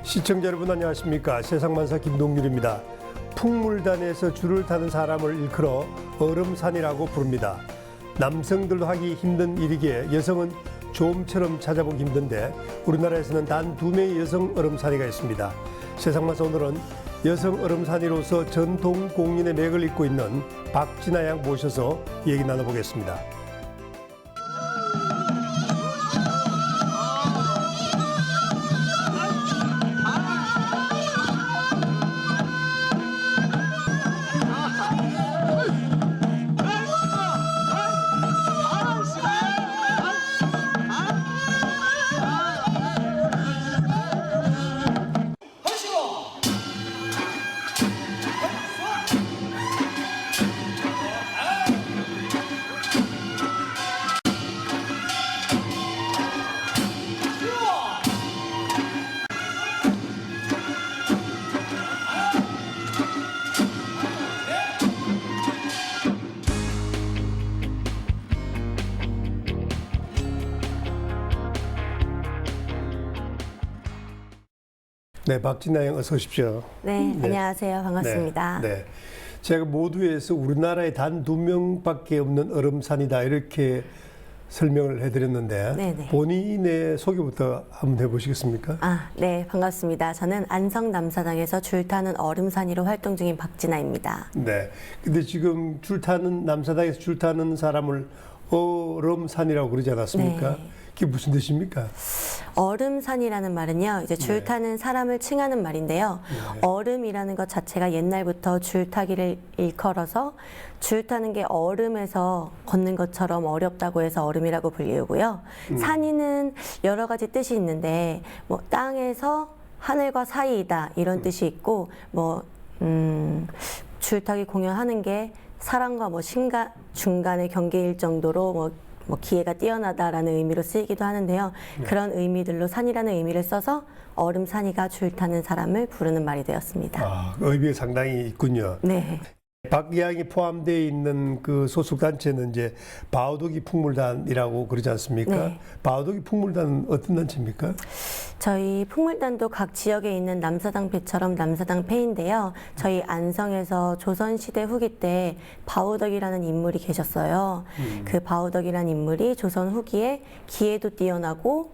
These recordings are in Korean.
시청자 여러분 안녕하십니까. 세상만사 김동률입니다. 풍물단에서 줄을 타는 사람을 일컬어 얼음산이라고 부릅니다. 남성들도 하기 힘든 일이기에 여성은 좀처럼 찾아보기 힘든데 우리나라에서는 단 2명의 여성 얼음산이가 있습니다. 세상만사 오늘은 여성 얼음산이로서 전통 공인의 맥을 잇고 있는 박진아 양 모셔서 얘기 나눠보겠습니다. 네, 박진아 양 어서 오십시오. 네, 안녕하세요. 반갑습니다. 네. 제가 모두에서 우리나라에 단 2명밖에 없는 얼음산이다 이렇게 설명을 해드렸는데 네네. 본인의 소개부터 한번 해보시겠습니까? 네, 반갑습니다. 저는 안성 남사당에서 줄타는 얼음산이로 활동 중인 박진아입니다. 네. 근데 지금 남사당에서 줄타는 사람을 얼음산이라고 그러지 않았습니까? 네. 그게 무슨 뜻입니까? 얼음산이라는 말은요, 이제 줄타는 사람을 칭하는 말인데요. 얼음이라는 것 자체가 옛날부터 줄타기를 일컬어서 줄타는 게 얼음에서 걷는 것처럼 어렵다고 해서 얼음이라고 불리우고요. 산이는 여러 가지 뜻이 있는데, 뭐 땅에서 하늘과 사이이다 이런 뜻이 있고, 줄타기 공연하는 게 사람과 중간의 경계일 정도로 뭐 기회가 뛰어나다라는 의미로 쓰이기도 하는데요. 그런 의미들로 산이라는 의미를 써서 얼음산이가 줄타는 사람을 부르는 말이 되었습니다. 의미가 상당히 있군요. 네. 박 양이 포함되어 있는 그 소속 단체는 이제 바우더기 풍물단이라고 그러지 않습니까? 네. 바우더기 풍물단은 어떤 단체입니까? 저희 풍물단도 각 지역에 있는 남사당패처럼 남사당패인데요. 저희 안성에서 조선시대 후기 때 바우덕이라는 인물이 계셨어요. 그 바우덕이라는 인물이 조선 후기에 기회도 뛰어나고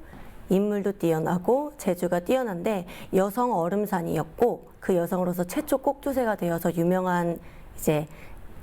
인물도 뛰어나고 재주가 뛰어난데 여성 얼음산이었고 그 여성으로서 최초 꼭두새가 되어서 유명한 이제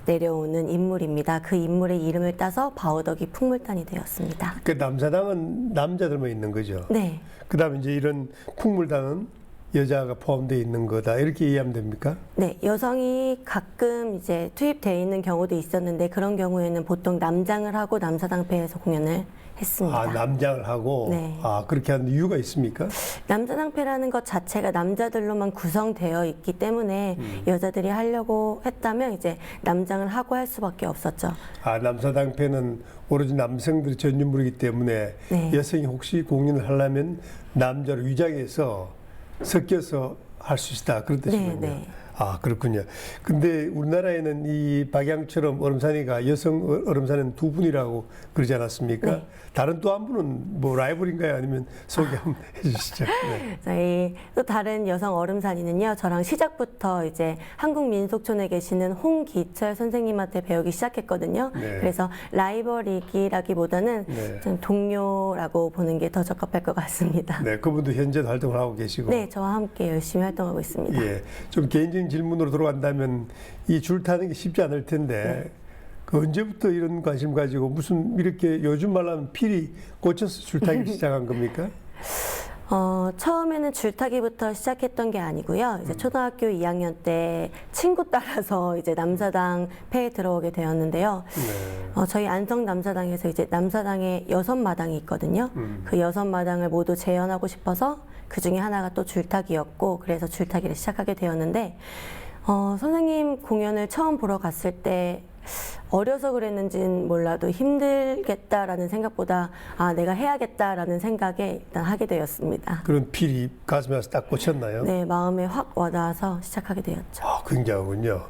내려오는 인물입니다. 그 인물의 이름을 따서 바우덕이 풍물단이 되었습니다. 그 남사당은 남자들만 있는 거죠? 네. 그다음에 이제 이런 풍물단은 여자가 포함되어 있는 거다 이렇게 이해하면 됩니까? 네, 여성이 가끔 이제 투입되어 있는 경우도 있었는데 그런 경우에는 보통 남장을 하고 남사당패에서 공연을 했습니다. 남장을 하고 네. 그렇게 하는 이유가 있습니까? 남사당패라는 것 자체가 남자들로만 구성되어 있기 때문에 여자들이 하려고 했다면 이제 남장을 하고 할 수밖에 없었죠. 남사당패는 오로지 남성들이 전유물이기 때문에 네. 여성이 혹시 공연을 하려면 남자를 위장해서 섞여서 할 수 있다 그런 뜻이군요. 네. 그렇군요. 근데 우리나라에는 이 박양처럼 얼음산이가 여성 얼음산은 2분이라고 그러지 않았습니까? 네. 다른 또 한 분은 뭐 라이벌인가요? 아니면 소개 한번 해주시죠. 네. 저희 또 다른 여성 얼음산이는요. 저랑 시작부터 이제 한국민속촌에 계시는 홍기철 선생님한테 배우기 시작했거든요. 네. 그래서 라이벌이기라기보다는 네. 좀 동료라고 보는 게 더 적합할 것 같습니다. 네, 그분도 현재 활동을 하고 계시고. 네, 저와 함께 열심히 활동하고 있습니다. 예, 좀 개인적인 질문으로 들어간다면 이 줄 타는 게 쉽지 않을 텐데 그 언제부터 이런 관심 가지고 무슨 이렇게 요즘 말로 하면 필이 꽂혀서 줄 타기를 시작한 겁니까? 처음에는 줄타기부터 시작했던 게 아니고요. 이제 초등학교 2학년 때 친구 따라서 이제 남사당 패에 들어오게 되었는데요. 네. 저희 안성 남사당에서 이제 남사당에 6마당이 있거든요. 그 6마당을 모두 재현하고 싶어서 그 중에 하나가 또 줄타기였고, 그래서 줄타기를 시작하게 되었는데, 선생님 공연을 처음 보러 갔을 때 어려서 그랬는지는 몰라도 힘들겠다라는 생각보다 내가 해야겠다라는 생각에 일단 하게 되었습니다. 그런 필이 가슴에 딱 꽂혔나요? 네, 마음에 확 와닿아서 시작하게 되었죠. 굉장하군요.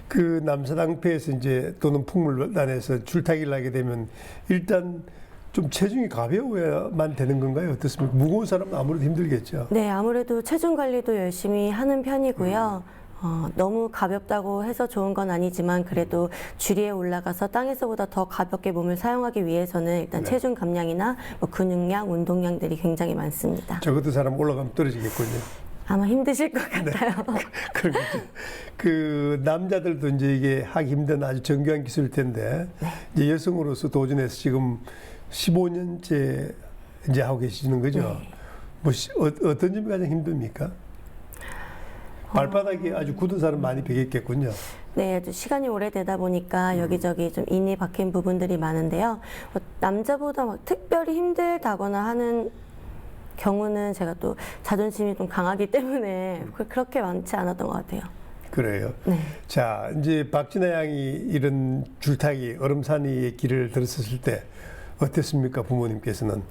그 남사당패에서 이제 또는 풍물단에서 줄타기를 하게 되면 일단 좀 체중이 가벼워야만 되는 건가요? 어떻습니까? 무거운 사람은 아무래도 힘들겠죠. 네, 아무래도 체중 관리도 열심히 하는 편이고요. 너무 가볍다고 해서 좋은 건 아니지만 그래도 주리에 올라가서 땅에서보다 더 가볍게 몸을 사용하기 위해서는 일단 네. 체중 감량이나 뭐 근육량, 운동량들이 굉장히 많습니다. 저 같은 사람 올라가면 떨어지겠군요. 아마 힘드실 것 같아요. 그렇겠죠. 그 남자들도 이제 이게 하기 힘든 아주 정교한 기술일 텐데 이제 여성으로서 도전해서 지금 15년째 이제 하고 계시는 거죠. 네. 뭐 어떤 점이 가장 힘듭니까? 발바닥이 아주 굳은 사람 많이 베겠겠군요. 네, 아주 시간이 오래되다 보니까 여기저기 좀 인이 박힌 부분들이 많은데요. 남자보다 막 특별히 힘들다거나 하는 경우는 제가 또 자존심이 좀 강하기 때문에 그렇게 많지 않았던 것 같아요. 그래요. 네. 자, 이제 박진아 양이 이런 줄타기 얼음산이의 길을 들었을 때 어땠습니까? 부모님께서는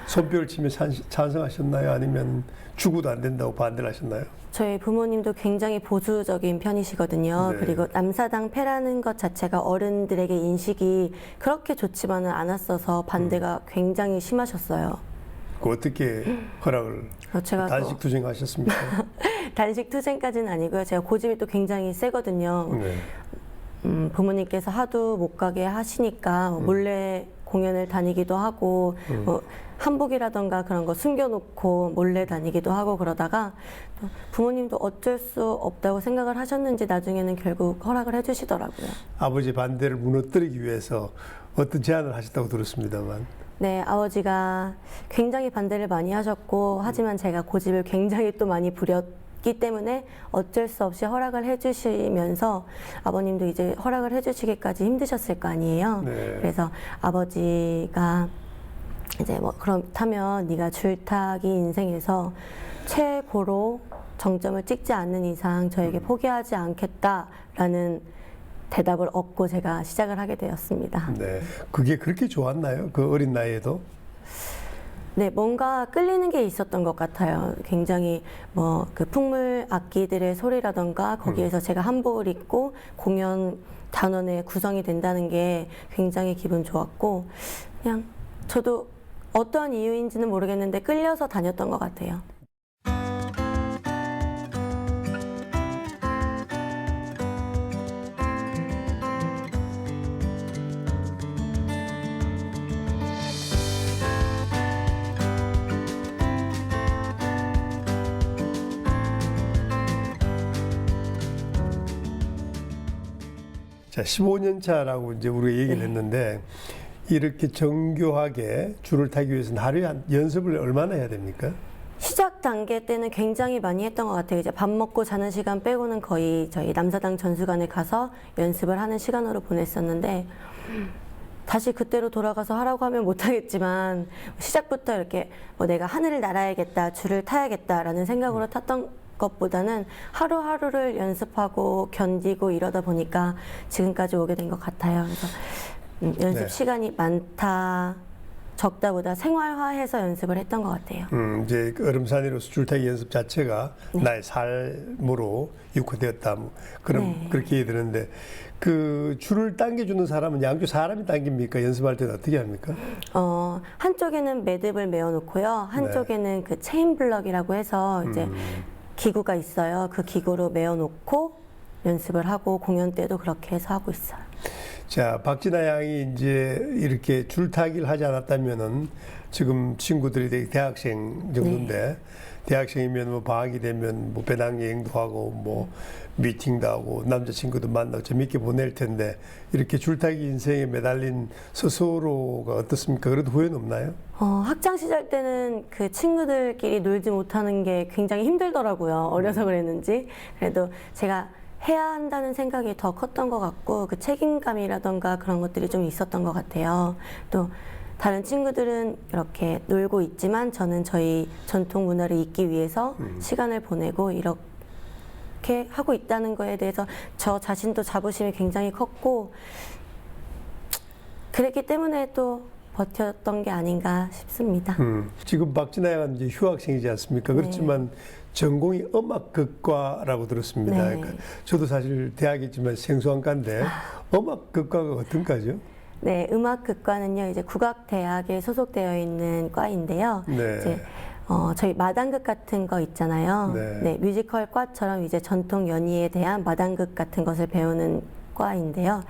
손뼉을 치며 찬성하셨나요? 아니면 죽어도 안 된다고 반대를 하셨나요? 저희 부모님도 굉장히 보수적인 편이시거든요. 네. 그리고 남사당 패라는 것 자체가 어른들에게 인식이 그렇게 좋지만은 않았어서 반대가 굉장히 심하셨어요. 그 어떻게 허락을 제가 또 단식 투쟁하셨습니까? 단식 투쟁까지는 아니고요. 제가 고집이 또 굉장히 세거든요. 네. 부모님께서 하도 못 가게 하시니까 몰래 공연을 다니기도 하고 뭐 한복이라던가 그런 거 숨겨놓고 몰래 다니기도 하고 그러다가 또 부모님도 어쩔 수 없다고 생각을 하셨는지 나중에는 결국 허락을 해주시더라고요. 아버지 반대를 무너뜨리기 위해서 어떤 제안을 하셨다고 들었습니다만. 네, 아버지가 굉장히 반대를 많이 하셨고 하지만 제가 고집을 굉장히 또 많이 부렸기 때문에 어쩔 수 없이 허락을 해주시면서 아버님도 이제 허락을 해주시기까지 힘드셨을 거 아니에요. 네. 그래서 아버지가 이제 뭐 그렇다면 네가 줄타기 인생에서 최고로 정점을 찍지 않는 이상 저에게 포기하지 않겠다라는 대답을 얻고 제가 시작을 하게 되었습니다. 네. 그게 그렇게 좋았나요? 그 어린 나이에도? 네, 뭔가 끌리는 게 있었던 것 같아요. 굉장히 뭐 그 풍물 악기들의 소리라던가 거기에서 제가 한복을 입고 공연 단원에 구성이 된다는 게 굉장히 기분 좋았고 그냥 저도 어떠한 이유인지는 모르겠는데 끌려서 다녔던 것 같아요. 자, 15년 차라고 이제 우리가 얘기를 했는데 이렇게 정교하게 줄을 타기 위해서는 하루에 한 연습을 얼마나 해야 됩니까? 시작 단계 때는 굉장히 많이 했던 것 같아요. 이제 밥 먹고 자는 시간 빼고는 거의 저희 남사당 전수관에 가서 연습을 하는 시간으로 보냈었는데 다시 그때로 돌아가서 하라고 하면 못하겠지만 시작부터 이렇게 뭐 내가 하늘을 날아야겠다, 줄을 타야겠다라는 생각으로 탔던 것보다는 하루하루를 연습하고 견디고 이러다 보니까 지금까지 오게 된 것 같아요. 그래서 연습 네. 시간이 많다, 적다보다 생활화해서 연습을 했던 것 같아요. 이제 그 얼음산이로서 줄타기 연습 자체가 나의 삶으로 육화되었다. 뭐 네. 그렇게 얘기되는데 그 줄을 당겨주는 사람은 양쪽 사람이 당깁니까? 연습할 때는 어떻게 합니까? 한쪽에는 매듭을 메어놓고요. 한쪽에는 그 체인 블럭이라고 해서 이제 기구가 있어요. 그 기구로 메어놓고 연습을 하고 공연 때도 그렇게 해서 하고 있어요. 자, 박진아 양이 이제 이렇게 줄타기를 하지 않았다면은 지금 친구들이 되게 대학생 정도인데 대학생이면 뭐 방학이 되면 뭐 배낭여행도 하고 뭐 미팅도 하고 남자친구도 만나고 재밌게 보낼 텐데 이렇게 줄타기 인생에 매달린 스스로가 어떻습니까? 그래도 후회는 없나요? 학창 시절 때는 그 친구들끼리 놀지 못하는 게 굉장히 힘들더라고요. 어려서 그랬는지. 그래도 제가 해야 한다는 생각이 더 컸던 것 같고 그 책임감이라던가 그런 것들이 좀 있었던 것 같아요. 또 다른 친구들은 이렇게 놀고 있지만 저는 저희 전통 문화를 잇기 위해서 시간을 보내고 이렇게 하고 있다는 거에 대해서 저 자신도 자부심이 굉장히 컸고 그랬기 때문에 또 버텼던 게 아닌가 싶습니다. 지금 박진아 양은 이제 휴학생이지 않습니까? 그렇지만 전공이 음악극과라고 들었습니다. 네. 그러니까 저도 사실 대학이지만 생소한 과인데 음악극과가 어떤 과죠? 네, 음악극과는요, 이제 국악대학에 소속되어 있는 과인데요. 네. 이제 저희 마당극 같은 거 있잖아요. 네. 네, 뮤지컬과처럼 이제 전통 연희에 대한 마당극 같은 것을 배우는 과인데요.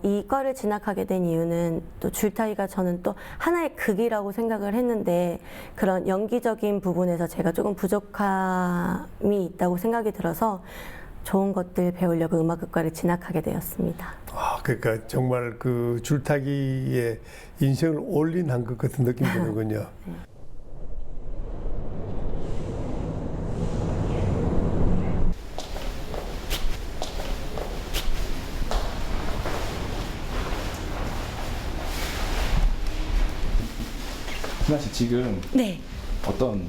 이 과를 진학하게 된 이유는 또 줄타기가 저는 또 하나의 극이라고 생각을 했는데 그런 연기적인 부분에서 제가 조금 부족함이 있다고 생각이 들어서 좋은 것들 배우려고 음악극과를 진학하게 되었습니다. 아, 그러니까 정말 그 줄타기에 인생을 올린 한 것 같은 느낌이 드는군요. 희나 씨 지금 네. 어떤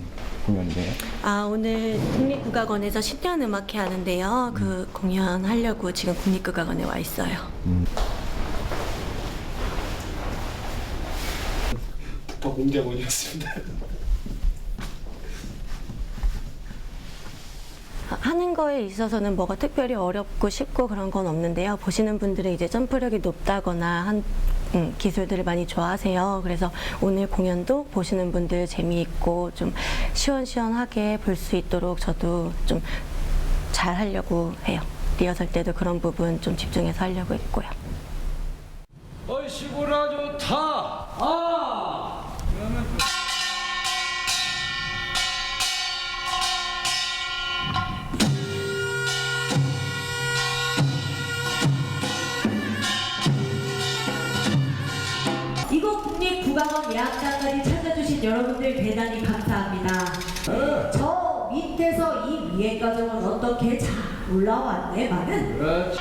공연이세요? 오늘 국립국악원에서 신년음악회 하는데요. 그 공연하려고 지금 국립국악원에 와 있어요. 공작원이었습니다. 하는 거에 있어서는 뭐가 특별히 어렵고 쉽고 그런 건 없는데요. 보시는 분들은 이제 점프력이 높다거나 한 기술들을 많이 좋아하세요. 그래서 오늘 공연도 보시는 분들 재미있고 좀 시원시원하게 볼 수 있도록 저도 좀 잘 하려고 해요. 리허설 때도 그런 부분 좀 집중해서 하려고 했고요. 얼씨구라 좋다. 아. 이곳 국립국악원 예약장까지 찾아주신 여러분들 대단히 감사합니다. 저 밑에서 이 위에 과정은 어떻게 잘 올라왔네만은 그렇지.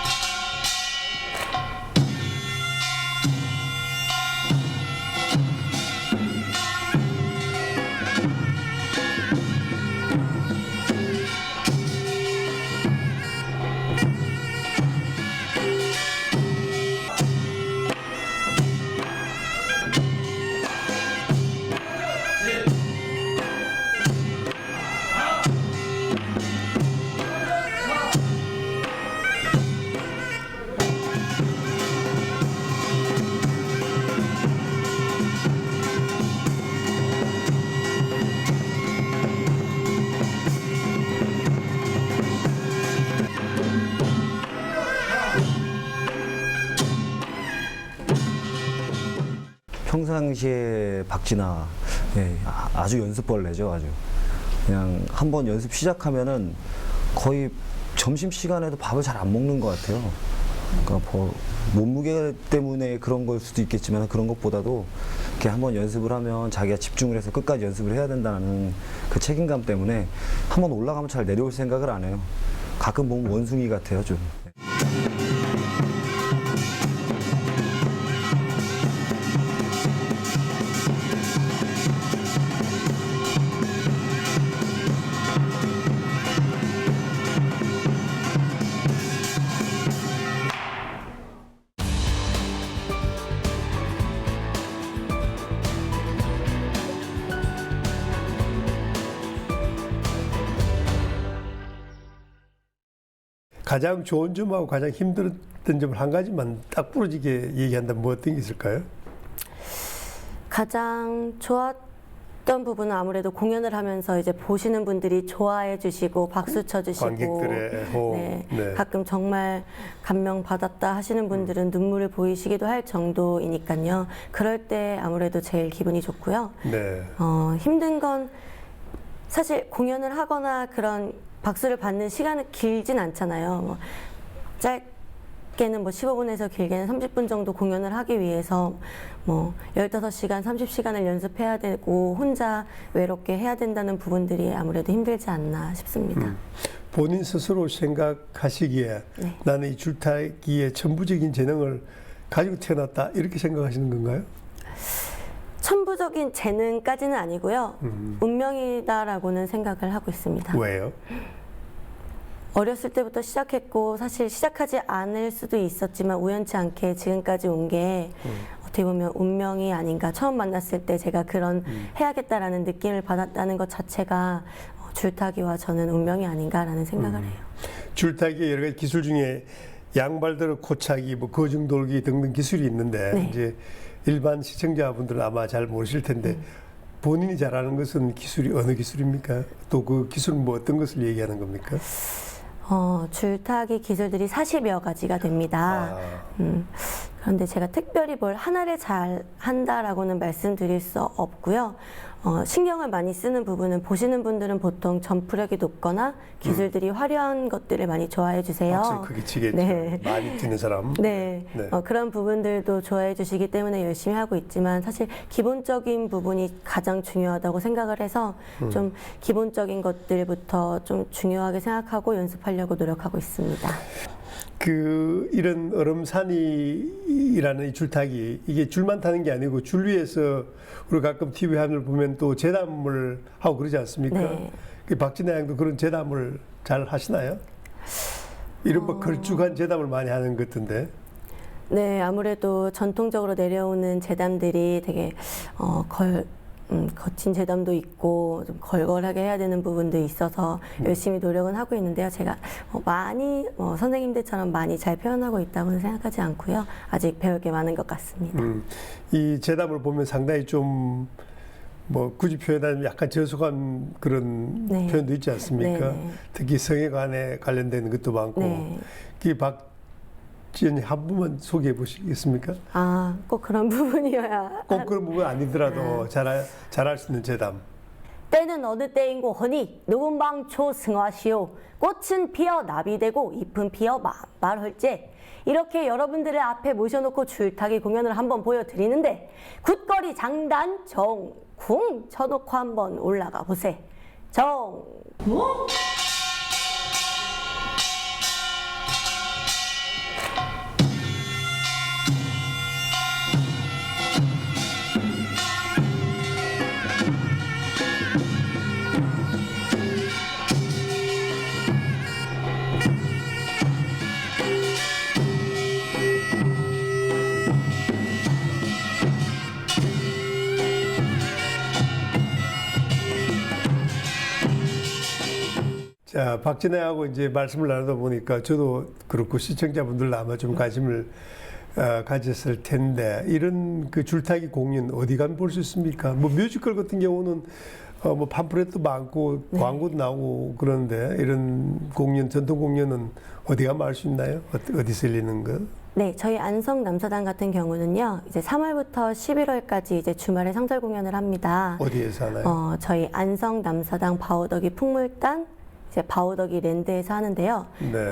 평상시에 박진아 아주 연습벌레죠. 아주 그냥 한번 연습 시작하면은 거의 점심 시간에도 밥을 잘 안 먹는 것 같아요. 그러니까 몸무게 때문에 그런 걸 수도 있겠지만 그런 것보다도 이렇게 한번 연습을 하면 자기가 집중을 해서 끝까지 연습을 해야 된다는 그 책임감 때문에 한번 올라가면 잘 내려올 생각을 안 해요. 가끔 보면 원숭이 같아요, 좀. 가장 좋은 점하고 가장 힘들었던 점을 한 가지만 딱 부러지게 얘기한다면 뭐 어떤 게 있을까요? 가장 좋았던 부분은 아무래도 공연을 하면서 이제 보시는 분들이 좋아해 주시고 박수 쳐 주시고 관객들의 호흡. 네, 네. 가끔 정말 감명 받았다 하시는 분들은 눈물을 보이시기도 할 정도이니까요. 그럴 때 아무래도 제일 기분이 좋고요. 네. 힘든 건 사실 공연을 하거나 그런 박수를 받는 시간은 길진 않잖아요. 뭐 짧게는 뭐 15분에서 길게는 30분 정도 공연을 하기 위해서 뭐 15시간, 30시간을 연습해야 되고 혼자 외롭게 해야 된다는 부분들이 아무래도 힘들지 않나 싶습니다. 본인 스스로 생각하시기에 네. 나는 이 줄타기의 천부적인 재능을 가지고 태어났다 이렇게 생각하시는 건가요? 천부적인 재능까지는 아니고요. 운명이다라고는 생각을 하고 있습니다. 왜요? 어렸을 때부터 시작했고 사실 시작하지 않을 수도 있었지만 우연치 않게 지금까지 온 게 어떻게 보면 운명이 아닌가. 처음 만났을 때 제가 그런 해야겠다라는 느낌을 받았다는 것 자체가 줄타기와 저는 운명이 아닌가라는 생각을 해요. 줄타기의 여러 가지 기술 중에 양발들 코차기, 뭐 거중돌기 등등 기술이 있는데 네. 이제 일반 시청자분들은 아마 잘 모르실 텐데 본인이 잘하는 것은 기술이 어느 기술입니까? 또 그 기술은 뭐 어떤 것을 얘기하는 겁니까? 줄타기 기술들이 40여 가지가 됩니다. 아, 그런데 제가 특별히 뭘 하나를 잘 한다라고는 말씀드릴 수 없고요. 신경을 많이 쓰는 부분은 보시는 분들은 보통 점프력이 높거나 기술들이 화려한 것들을 많이 좋아해 주세요. 박수를 크게 치겠죠. 네. 많이 뛰는 사람. 네, 네. 그런 부분들도 좋아해 주시기 때문에 열심히 하고 있지만 사실 기본적인 부분이 가장 중요하다고 생각을 해서 좀 기본적인 것들부터 좀 중요하게 생각하고 연습하려고 노력하고 있습니다. 그 이런 얼음산이라는 이 줄타기 이게 줄만 타는 게 아니고 줄 위에서 우리 가끔 TV 화면을 보면 또 재담을 하고 그러지 않습니까? 네. 그 박진아 양도 그런 재담을 잘 하시나요? 이른바 걸쭉한 재담을 많이 하는 것 같은데. 네, 아무래도 전통적으로 내려오는 재담들이 되게 거친 재담도 있고 좀 걸걸하게 해야 되는 부분도 있어서 열심히 노력은 하고 있는데요. 제가 많이 선생님들처럼 많이 잘 표현하고 있다고는 생각하지 않고요. 아직 배울 게 많은 것 같습니다. 이 재담을 보면 상당히 좀 뭐 굳이 표현하면 약간 저속한 그런 네. 표현도 있지 않습니까? 네. 특히 성애관에 관련된 것도 많고. 네. 그 박지연이 한 분만 소개해 보시겠습니까? 꼭 그런 부분이어야. 꼭 그런 부분 아니더라도 잘할 수 있는 재담. 때는 어느 때인고 허니 누군방초 승화시오 꽃은 피어 나비되고 잎은 피어 말헐제 이렇게 여러분들을 앞에 모셔놓고 줄타기 공연을 한번 보여드리는데 굿거리 장단 정쿵 쳐놓고 한번 올라가 보세. 정쿵. 자, 박진애하고 이제 말씀을 나누다 보니까 저도 그렇고 시청자분들도 아마 좀 관심을 가졌을 텐데 이런 그 줄타기 공연 어디 가면 볼 수 있습니까? 뭐 뮤지컬 같은 경우는 뭐 팜플렛도 많고 광고도 나오고 그러는데 이런 공연, 전통 공연은 어디 가면 알 수 있나요? 어디서 열리는 거? 네, 저희 안성 남사당 같은 경우는요, 이제 3월부터 11월까지 이제 주말에 상설 공연을 합니다. 어디에서 하나요? 저희 안성 남사당 바우더기 풍물단 이제 바우더기 랜드에서 하는데요. 네.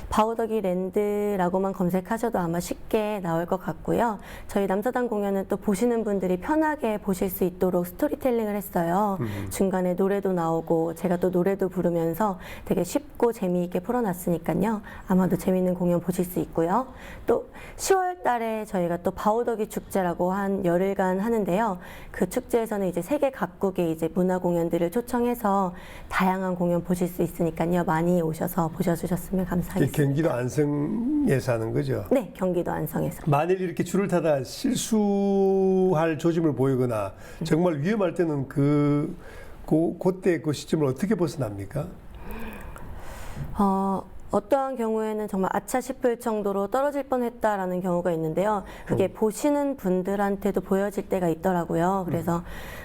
바우더기 랜드라고만 검색하셔도 아마 쉽게 나올 것 같고요. 저희 남사당 공연은 또 보시는 분들이 편하게 보실 수 있도록 스토리텔링을 했어요. 중간에 노래도 나오고 제가 또 노래도 부르면서 되게 쉽고 재미있게 풀어놨으니까요. 아마도 재미있는 공연 보실 수 있고요. 또 10월 달에 저희가 또 바우더기 축제라고 한 열흘간 하는데요. 그 축제에서는 이제 세계 각국의 이제 문화 공연들을 초청해서 다양한 공연 보실 수 있으니까요. 많이 오셔서 보셔주셨으면 감사하겠습니다. 경기도 안성에서 하는 거죠? 네, 경기도 안성에서. 만일 이렇게 줄을 타다 실수할 조짐을 보이거나 정말 위험할 때는 그때 그 시점을 어떻게 벗어납니까? 어떠한 경우에는 정말 아차 싶을 정도로 떨어질 뻔했다라는 경우가 있는데요. 그게 보시는 분들한테도 보여질 때가 있더라고요. 그래서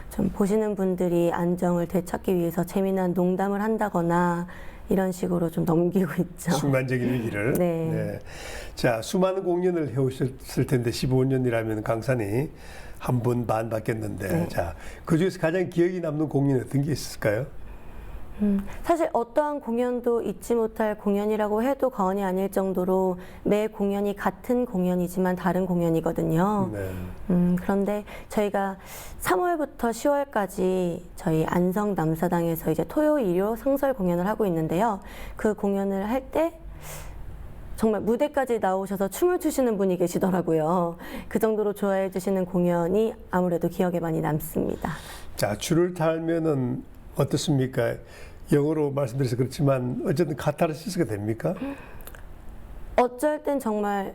좀 보시는 분들이 안정을 되찾기 위해서 재미난 농담을 한다거나 이런 식으로 좀 넘기고 있죠. 순간적인 위기를. 네. 자, 수많은 공연을 해오셨을 텐데 15년이라면 강산이 한 번 반 바뀌었는데, 네. 자, 그 중에서 가장 기억에 남는 공연 어떤 게 있을까요? 사실 어떠한 공연도 잊지 못할 공연이라고 해도 과언이 아닐 정도로 매 공연이 같은 공연이지만 다른 공연이거든요. 네. 그런데 저희가 3월부터 10월까지 저희 안성 남사당에서 이제 토요 일요 상설 공연을 하고 있는데요. 그 공연을 할 때 정말 무대까지 나오셔서 춤을 추시는 분이 계시더라고요. 그 정도로 좋아해 주시는 공연이 아무래도 기억에 많이 남습니다. 자, 줄을 달면은 어떻습니까? 영어로 말씀드려서 그렇지만 어쨌든 카타르시스가 됩니까? 어쩔 땐 정말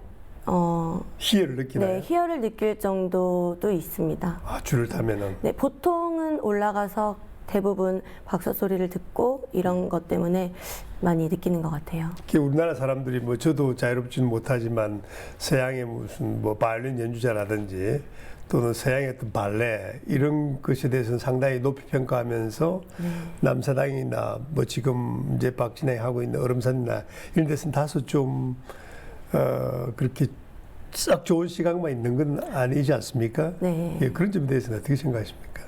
희열을 느끼나요? 네, 희열을 느낄 정도도 있습니다. 아, 줄을 타면은. 네, 보통은 올라가서 대부분 박수 소리를 듣고 이런 것 때문에 많이 느끼는 것 같아요. 우리나라 사람들이 뭐 저도 자유롭지는 못하지만 서양의 무슨 뭐 바이올린 연주자라든지 또는 서양의 어떤 발레 이런 것에 대해서는 상당히 높이 평가하면서 남사당이나 뭐 지금 이제 박진영이 하고 있는 얼음산이나 이런 데서는 다소 좀 그렇게 썩 좋은 시각만 있는 건 아니지 않습니까? 네. 예, 그런 점에 대해서는 어떻게 생각하십니까?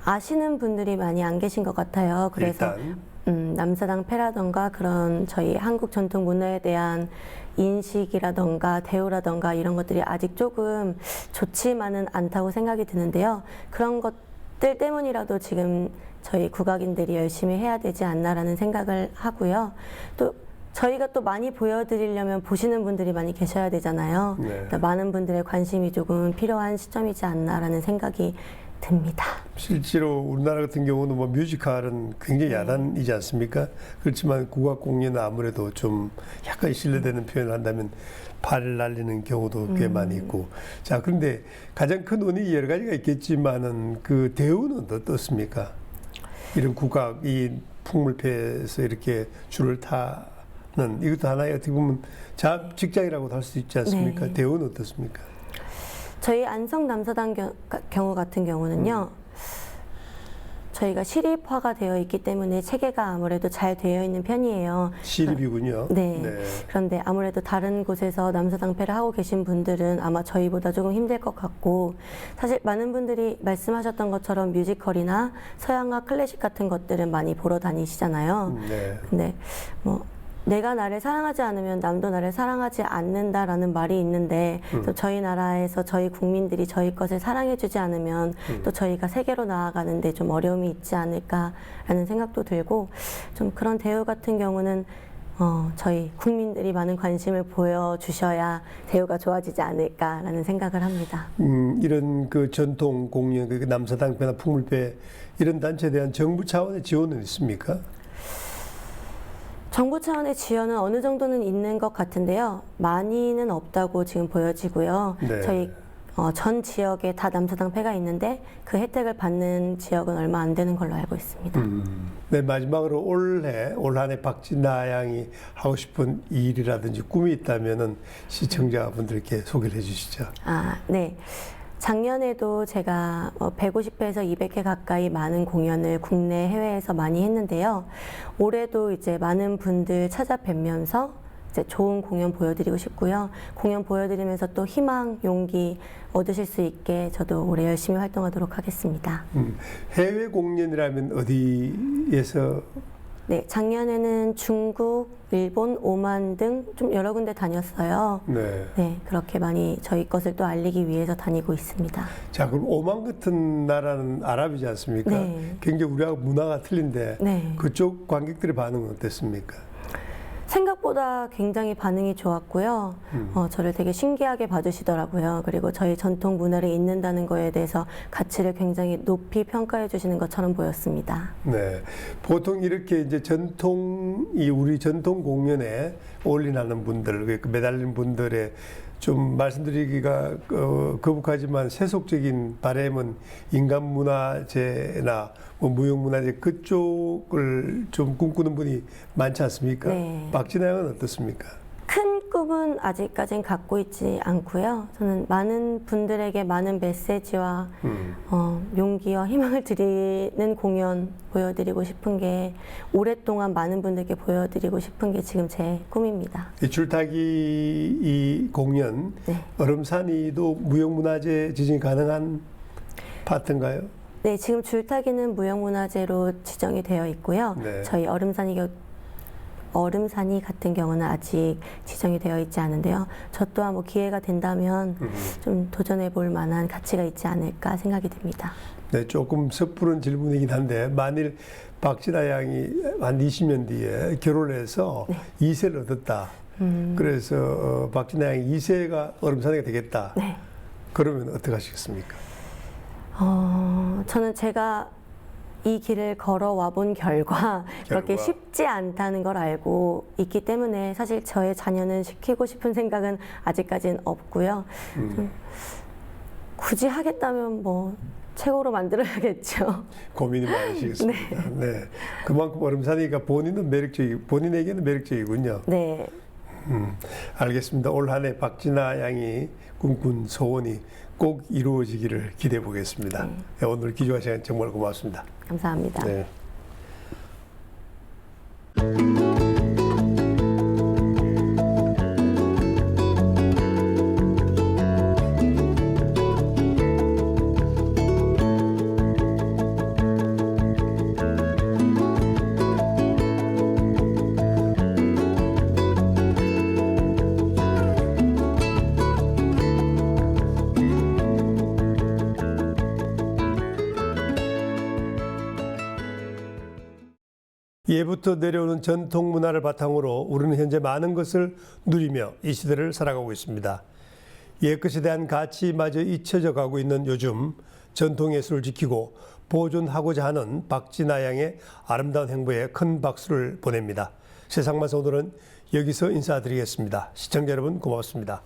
아시는 분들이 많이 안 계신 것 같아요. 그래서 일단 남사당 패라던가 그런 저희 한국 전통 문화에 대한 인식이라던가 대우라던가 이런 것들이 아직 조금 좋지만은 않다고 생각이 드는데요. 그런 것들 때문이라도 지금 저희 국악인들이 열심히 해야 되지 않나라는 생각을 하고요. 또 저희가 또 많이 보여드리려면 보시는 분들이 많이 계셔야 되잖아요. 네. 그러니까 많은 분들의 관심이 조금 필요한 시점이지 않나라는 생각이 듭니다. 실제로 우리나라 같은 경우는 뭐 뮤지컬은 굉장히 야단이지 않습니까? 그렇지만 국악 공연은 아무래도 좀 약간 신뢰되는 표현을 한다면 팔을 날리는 경우도 꽤 많이 있고. 자, 그런데 가장 큰 원인이 여러 가지가 있겠지만은 그 대우는 어떻습니까? 이런 국악, 이 풍물패에서 이렇게 줄을 타는 이것도 하나의 어떻게 보면 직장이라고도 할 수 있지 않습니까? 네. 대우는 어떻습니까? 저희 안성 남사당 경우 같은 경우는요. 저희가 시립화가 되어 있기 때문에 체계가 아무래도 잘 되어 있는 편이에요. 시립이군요. 네. 그런데 아무래도 다른 곳에서 남사당패를 하고 계신 분들은 아마 저희보다 조금 힘들 것 같고, 사실 많은 분들이 말씀하셨던 것처럼 뮤지컬이나 서양악 클래식 같은 것들은 많이 보러 다니시잖아요. 네. 근데 뭐 내가 나를 사랑하지 않으면 남도 나를 사랑하지 않는다라는 말이 있는데 또 저희 나라에서 저희 국민들이 저희 것을 사랑해주지 않으면 또 저희가 세계로 나아가는데 좀 어려움이 있지 않을까라는 생각도 들고, 좀 그런 대우 같은 경우는 저희 국민들이 많은 관심을 보여주셔야 대우가 좋아지지 않을까라는 생각을 합니다. 이런 그 전통 공연, 그 남사당패나 풍물패 이런 단체에 대한 정부 차원의 지원은 있습니까? 정부 차원의 지원은 어느 정도는 있는 것 같은데요. 많이는 없다고 지금 보여지고요. 네. 저희 전 지역에 다 남사당패가 있는데 그 혜택을 받는 지역은 얼마 안 되는 걸로 알고 있습니다. 네, 마지막으로 올 한 해 박진아 양이 하고 싶은 일이라든지 꿈이 있다면은 시청자분들께 소개를 해주시죠. 네. 작년에도 제가 150회에서 200회 가까이 많은 공연을 국내 해외에서 많이 했는데요. 올해도 이제 많은 분들 찾아뵙면서 이제 좋은 공연 보여드리고 싶고요. 공연 보여드리면서 또 희망, 용기 얻으실 수 있게 저도 올해 열심히 활동하도록 하겠습니다. 해외 공연이라면 어디에서? 네, 작년에는 중국, 일본, 오만 등 좀 여러 군데 다녔어요. 네. 네, 그렇게 많이 저희 것을 또 알리기 위해서 다니고 있습니다. 자, 그럼 오만 같은 나라는 아랍이지 않습니까? 네. 굉장히 우리하고 문화가 틀린데 네. 그쪽 관객들의 반응은 어땠습니까? 생각보다 굉장히 반응이 좋았고요. 저를 되게 신기하게 봐주시더라고요. 그리고 저희 전통 문화를 잇는다는 거에 대해서 가치를 굉장히 높이 평가해 주시는 것처럼 보였습니다. 네. 보통 이렇게 이제 우리 전통 공연에 올인하는 분들, 매달린 분들의 좀 말씀드리기가 거북하지만 세속적인 바램은 인간문화재나 뭐 무형문화재 그쪽을 좀 꿈꾸는 분이 많지 않습니까? 네. 박진아 양은 어떻습니까? 큰 꿈은 아직까지는 갖고 있지 않고요. 저는 많은 분들에게 많은 메시지와 용기와 희망을 드리는 공연 보여드리고 싶은 게, 오랫동안 많은 분들께 보여드리고 싶은 게 지금 제 꿈입니다. 이 줄타기 이 공연 네. 얼음산이도 무형문화재 지정이 가능한 파트인가요? 네, 지금 줄타기는 무형문화재로 지정이 되어 있고요. 네. 저희 얼음산이 같은 경우는 아직 지정이 되어 있지 않은데요. 저 또한 뭐 기회가 된다면 좀 도전해 볼 만한 가치가 있지 않을까 생각이 듭니다. 네, 조금 섣부른 질문이긴 한데 만일 박진아 양이 한 20년 뒤에 결혼해서 2세를 얻었다. 그래서 박진아 양이 2세가 얼음산이가 되겠다. 네. 그러면 어떻게 하시겠습니까? 저는 제가 이 길을 걸어와 본 결과 그렇게 쉽지 않다는 걸 알고 있기 때문에 사실 저의 자녀는 시키고 싶은 생각은 아직까지는 없고요. 좀 굳이 하겠다면 뭐 최고로 만들어야겠죠. 고민이 많으시겠습니다. 네. 그만큼 얼음산이가 본인에게는 매력적이군요. 네. 알겠습니다. 올 한 해 박진아 양이 꿈꾼 소원이 꼭 이루어지기를 기대해 보겠습니다. 네, 오늘 귀중한 시간 정말 고맙습니다. 감사합니다. 네. 예부터 내려오는 전통 문화를 바탕으로 우리는 현재 많은 것을 누리며 이 시대를 살아가고 있습니다. 옛것에 대한 가치마저 잊혀져 가고 있는 요즘 전통 예술을 지키고 보존하고자 하는 박진아 양의 아름다운 행보에 큰 박수를 보냅니다. 세상만사 오늘은 여기서 인사드리겠습니다. 시청자 여러분 고맙습니다.